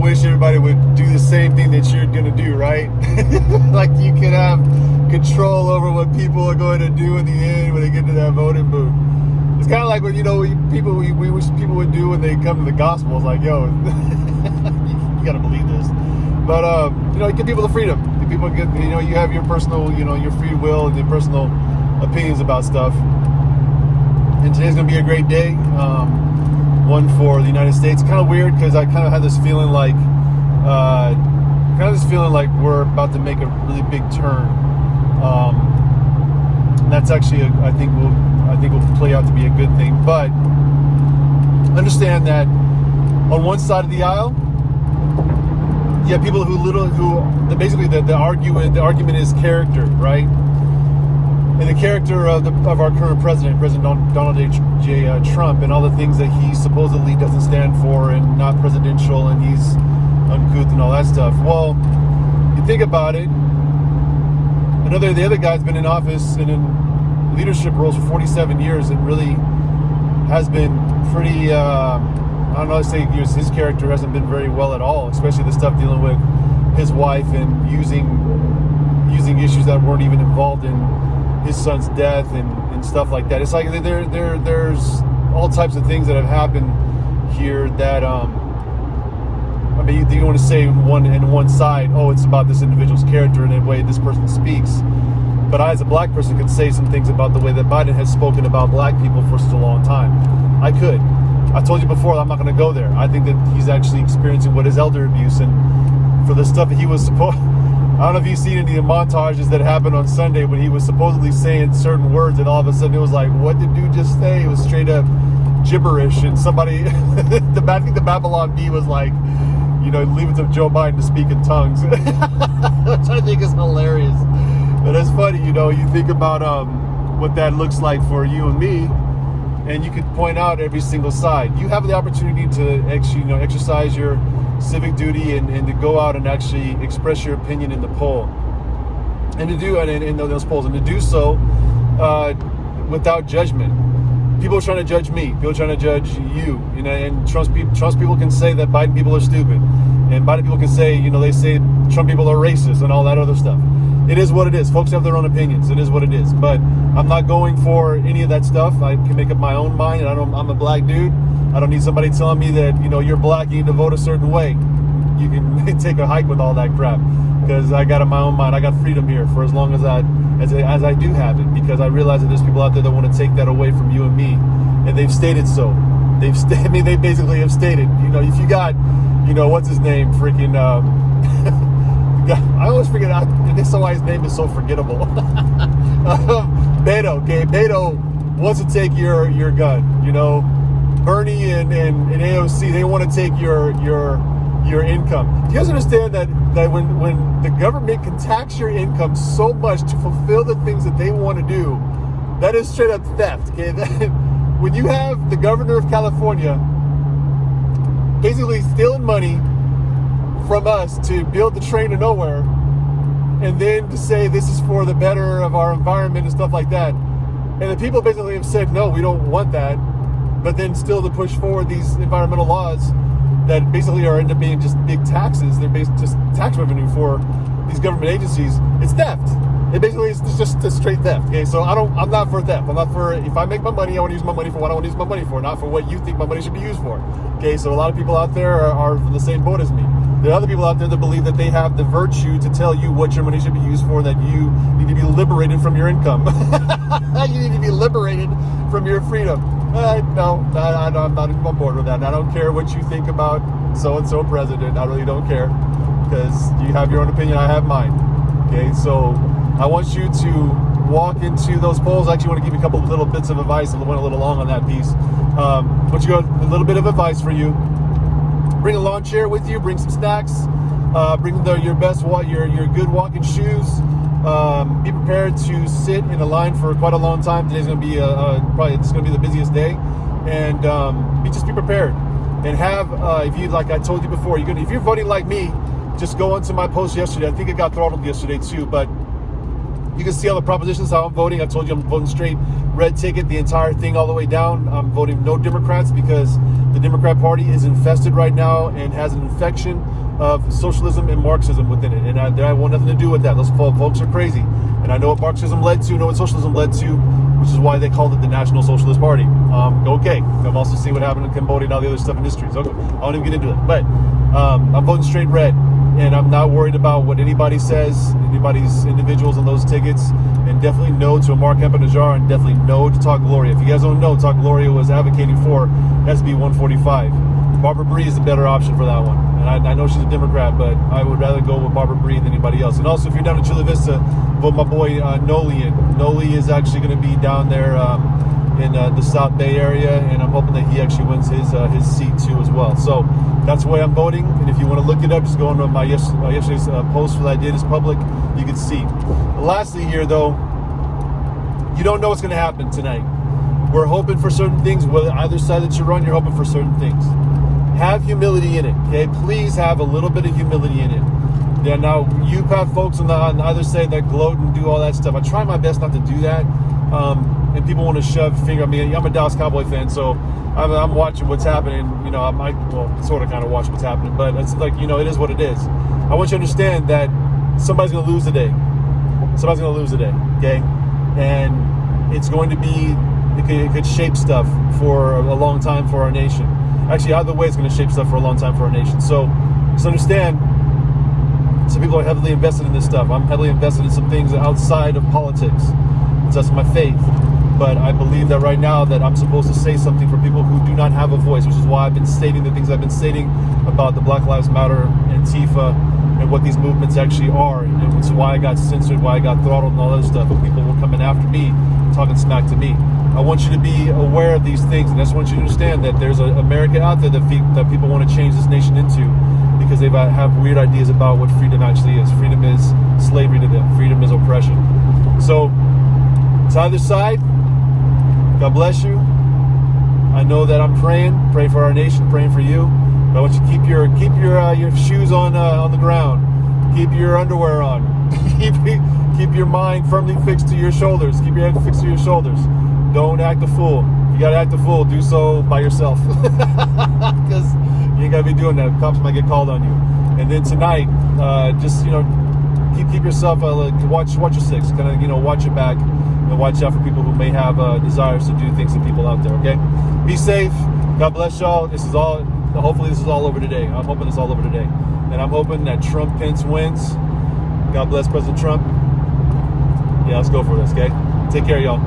wish everybody would do the same thing that you're going to do, right? Like you can have control over what people are going to do in the end when they get to that voting booth. It's kind of like what, we wish people would do when they come to the gospel. It's like, yo, you got to believe this. But, give people the freedom. People get, you have your personal, your free will and your personal opinions about stuff. And today's going to be a great day. One for the United States. Kind of weird because I kind of had this feeling like, we're about to make a really big turn. And that's actually, I think will play out to be a good thing. But understand that on one side of the aisle, you have people who basically the argument is character, right? And the character of our current President Donald J. Trump, and all the things that he supposedly doesn't stand for, and not presidential, and he's uncouth and all that stuff. Well, you think about it. The other guy's been in office and in leadership roles for 47 years, and really has been pretty. I don't know. I say his character hasn't been very well at all, especially the stuff dealing with his wife and using issues that weren't even involved in his son's death and stuff like that. It's like there's all types of things that have happened here that you want to say in one side, oh, it's about this individual's character and the way this person speaks. But I, as a black person, could say some things about the way that Biden has spoken about black people for such a long time. I could. I told you before, I'm not going to go there. I think that he's actually experiencing what is elder abuse, and for the stuff that he was supposed. I don't know if you've seen any of the montages that happened on Sunday when he was supposedly saying certain words, and all of a sudden it was like, what did dude just say? It was straight up gibberish, and somebody, I think the Babylon Bee was like, leave it to Joe Biden to speak in tongues, which I think is hilarious. But it's funny, you think about what that looks like for you and me, and you could point out every single side. You have the opportunity to actually, exercise your civic duty and to go out and actually express your opinion in the poll, and to do it in those polls, and to do so without judgment. People are trying to judge me. People are trying to judge you. And Trump people can say that Biden people are stupid, and Biden people can say, they say Trump people are racist and all that other stuff. It is what it is. Folks have their own opinions. It is what it is. But I'm not going for any of that stuff. I can make up my own mind, and I'm a black dude. I don't need somebody telling me that, you're black, you need to vote a certain way. You can take a hike with all that crap, because I got in my own mind. I got freedom here for as long as I do have it, because I realize that there's people out there that want to take that away from you and me, and they've stated so. They basically have stated, if you got, what's his name, freaking, I always forget out, and this is why his name is so forgettable. Beto, okay? Beto wants to take your gun, Bernie and AOC, they want to take your income. Do you guys understand that when the government can tax your income so much to fulfill the things that they want to do, that is straight up theft, okay? When you have the governor of California basically stealing money from us to build the train to nowhere, and then to say this is for the better of our environment and stuff like that, and the people basically have said, no, we don't want that, but then still to push forward these environmental laws that basically end up being just big taxes. They're based just tax revenue for these government agencies. It's theft. It basically is just a straight theft. Okay, so I'm not for theft. I'm not for, if I make my money, I want to use my money for what I want to use my money for, not for what you think my money should be used for. Okay, so a lot of people out there are in the same boat as me. There are other people out there that believe that they have the virtue to tell you what your money should be used for, that you need to be liberated from your income. You need to be liberated from your freedom. No, I'm not on board with that. And I don't care what you think about so-and-so president. I really don't care, because you have your own opinion, I have mine. Okay, so I want you to walk into those polls. I actually want to give you a couple little bits of advice. I went a little long on that piece. But you got a little bit of advice for you. Bring a lawn chair with you. Bring some snacks. Bring your good walking shoes. Be prepared to sit in a line for quite a long time. Today's going to be probably it's going to be the busiest day, and be prepared. And have if you, like I told you before, if you're voting like me, just go onto my post yesterday. I think it got throttled yesterday too, but You can see all the propositions, how I'm voting. I told you I'm voting straight red ticket, the entire thing all the way down. I'm voting no Democrats because the Democrat Party is infested right now and has an infection of socialism and Marxism within it. And I want nothing to do with that. Those folks are crazy. And I know what Marxism led to, know what socialism led to, which is why they called it the National Socialist Party. Okay. I've also seen what happened in Cambodia and all the other stuff in history. So I won't even get into it. But I'm voting straight red. And I'm not worried about what anybody says, anybody's individuals on those tickets. And definitely no to Amar Kempa-Najjar, and definitely no to Todd Gloria. If you guys don't know, Todd Gloria was advocating for SB 145. Barbara Bree is the better option for that one. And I know she's a Democrat, but I would rather go with Barbara Bree than anybody else. And also, if you're down in Chula Vista, vote my boy Noli in. Noli is actually going to be down there in the South Bay area, and I'm hoping that he actually wins his seat too as well. So that's the way I'm voting. And if you want to look it up, just go on to my yesterday's post that I did. It's public. You can see. Lastly here, though, you don't know what's going to happen tonight. We're hoping for certain things. Whether either side that you run, you're hoping for certain things. Have humility in it, okay? Please have a little bit of humility in it. Yeah, now, you have folks on either side that gloat and do all that stuff. I try my best not to do that. And people want to shove finger at me. I'm a Dallas Cowboy fan, so I'm watching what's happening. You know, sort of kind of watch what's happening. But it's like, you know, it is what it is. I want you to understand that somebody's going to lose today. Somebody's going to lose today, okay? And it's going to be, it could shape stuff for a long time for our nation. Actually, either way, it's going to shape stuff for a long time for our nation. So just understand, some people are heavily invested in this stuff. I'm heavily invested in some things outside of politics. That's my faith. But I believe that right now that I'm supposed to say something for people who do not have a voice, which is why I've been stating the things I've been stating about the Black Lives Matter, Antifa, and what these movements actually are. And it's why I got censored, why I got throttled and all that stuff. And people were coming after me, talking smack to me. I want you to be aware of these things, and I just want you to understand that there's an America out there that people want to change this nation into, because they have weird ideas about what freedom actually is. Freedom is slavery to them. Freedom is oppression. So it's either side. God bless you. I know that I'm praying for our nation, praying for you. But I want you to keep your shoes on the ground. Keep your underwear on. keep your mind firmly fixed to your shoulders. Keep your head fixed to your shoulders. Don't act a fool. If you gotta act a fool, do so by yourself. Because you ain't gotta be doing that. Cops might get called on you. And then tonight, just keep yourself watch your six. Kind of watch your back and watch out for people who may have desires to do things to people out there. Okay, be safe. God bless y'all. Hopefully this is all over today. I'm hoping it's all over today, and I'm hoping that Pence wins. God bless President Trump. Yeah, let's go for this. Okay, take care, y'all.